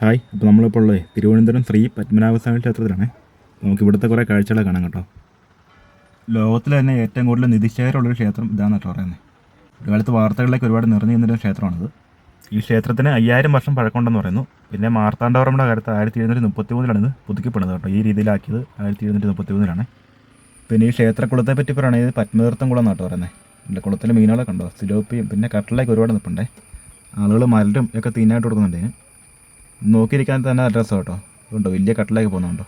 Hi, അപ്പോൾ നമ്മളിപ്പോൾ ഉള്ളത് തിരുവനന്തപുരം ശ്രീ പത്മനാഭസ്വാമി ക്ഷേത്രത്തിലാണ്. നമുക്ക് ഇവിടുത്തെ കുറേ കാഴ്ചകൾ കാണാം കേട്ടോ. ലോകത്തിൽ തന്നെ ഏറ്റവും കൂടുതൽ നിധിശേഖരമുള്ളൊരു ക്ഷേത്രം ഇതാണ് കേട്ടോ പറയുന്നത്. ഒരു കാലത്ത് വാർത്തകളിലേക്ക് ഒരുപാട് നിറഞ്ഞു നിന്നൊരു ക്ഷേത്രമാണിത്. ഈ ക്ഷേത്രത്തിന് 5000 വർഷം പഴക്കമുണ്ടെന്ന് പറയുന്നു. പിന്നെ മാർത്താണ്ഡവർമ്മയുടെ കാലത്ത് 1733 ഇത് പുതുക്കിപ്പെടുന്നത് കേട്ടോ. ഈ രീതിയിലാക്കിയത് 1733 പിന്നെ ഈ ക്ഷേത്രക്കുളത്തെ പറ്റി പറയുകയാണെങ്കിൽ പത്മതീർത്ഥം കുളം എന്നാട്ടോ പറയുന്നത്. എൻ്റെ കുളത്തിലെ മീനുകളെ കണ്ടോ, സിലോപ്പിയും പിന്നെ കട്ടലേക്ക് ഒരുപാട് നിൽപ്പുണ്ടേ. ആളുകൾ മരലും ഒക്കെ തീനായിട്ട് കൊടുക്കുന്നുണ്ട് ഇതിന്. നോക്കിയിരിക്കാൻ തന്നെ നല്ല രസം കേട്ടോ. അതുകൊണ്ടോ വലിയ കട്ടലേക്ക് പോകുന്നുണ്ടോ.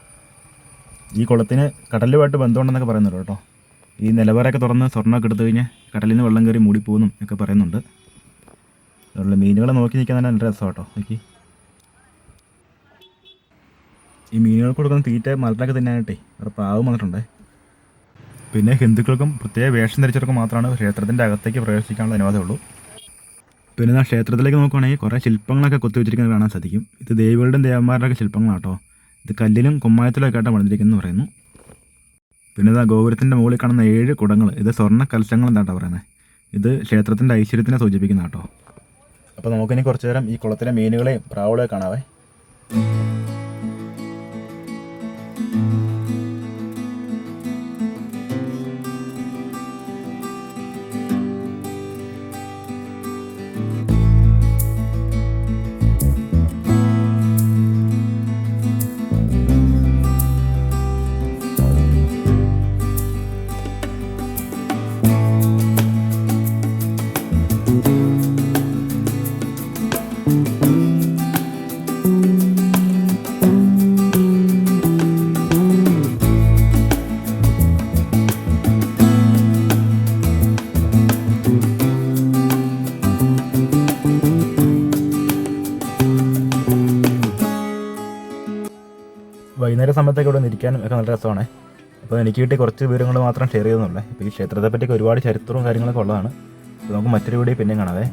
ഈ കുളത്തിന് കടലുമായിട്ട് ബന്ധമുണ്ടെന്നൊക്കെ പറയുന്നുണ്ട് കേട്ടോ. ഈ നിലവറയൊക്കെ തുറന്ന് സ്വർണ്ണമൊക്കെ എടുത്തു കഴിഞ്ഞാൽ കടലിൽ നിന്ന് വെള്ളം കയറി മൂടിപ്പോകുന്നും ഒക്കെ പറയുന്നുണ്ട്. അതുകൊണ്ട് മീനുകളെ നോക്കി നിൽക്കാൻ തന്നെ നല്ല രസം കേട്ടോ. നോക്കി ഈ മീനുകൾക്ക് കൊടുക്കുന്ന തീറ്റ മലരൊക്കെ തിന്നാനായിട്ടേ അവിടെ പാവം വന്നിട്ടുണ്ട്. പിന്നെ ഹിന്ദുക്കൾക്കും പ്രത്യേക വേഷം ധരിച്ചവർക്ക് മാത്രമാണ് ക്ഷേത്രത്തിൻ്റെ അകത്തേക്ക് പ്രവേശിക്കാനുള്ള അനുവാദമുള്ളൂ. പിന്നെ ആ ക്ഷേത്രത്തിലേക്ക് നോക്കുകയാണെങ്കിൽ കുറേ ശില്പങ്ങളൊക്കെ കൊത്തിവെച്ചിരിക്കുന്നത് കാണാൻ സാധിക്കും. ഇത് ദേവികളുടെയും ദേവന്മാരുടെയൊക്കെ ശില്പങ്ങളാട്ടോ. ഇത് കല്ലിലും കുമ്മായത്തിലും ഒക്കെ ആയിട്ടാണ് പണിതിരിക്കുന്നു പറയുന്നു. പിന്നെ ഇതാ ഗോപുരത്തിൻ്റെ മുകളിൽ കാണുന്ന 7 കുടങ്ങൾ, ഇത് സ്വർണ്ണ കലശങ്ങൾ എന്താട്ടോ പറയുന്നത്. ഇത് ക്ഷേത്രത്തിൻ്റെ ഐശ്വര്യത്തിനെ സൂചിപ്പിക്കുന്ന കേട്ടോ. അപ്പോൾ നമുക്കിനി കുറച്ച് നേരം ഈ കുളത്തിലെ മീനുകളെയും പ്രാവുകളെയും കാണാവേ. വൈകുന്നേര സമയത്തൊക്കെ ഇവിടെ നിൽക്കാനും ഒക്കെ നല്ല രസമാണ്. അപ്പോൾ എനിക്ക് കിട്ടിയ കുറച്ച് വിവരങ്ങൾ മാത്രം ഷെയർ ചെയ്തെന്നുള്ളേ. ഇപ്പോൾ ഈ ക്ഷേത്രത്തെപ്പറ്റിയൊക്കെ ഒരുപാട് ചരിത്രവും കാര്യങ്ങളൊക്കെ ഉള്ളതാണ്. അപ്പോൾ നമുക്ക് മറ്റൊരു വീഡിയോ പിന്നെയും കാണാവേ.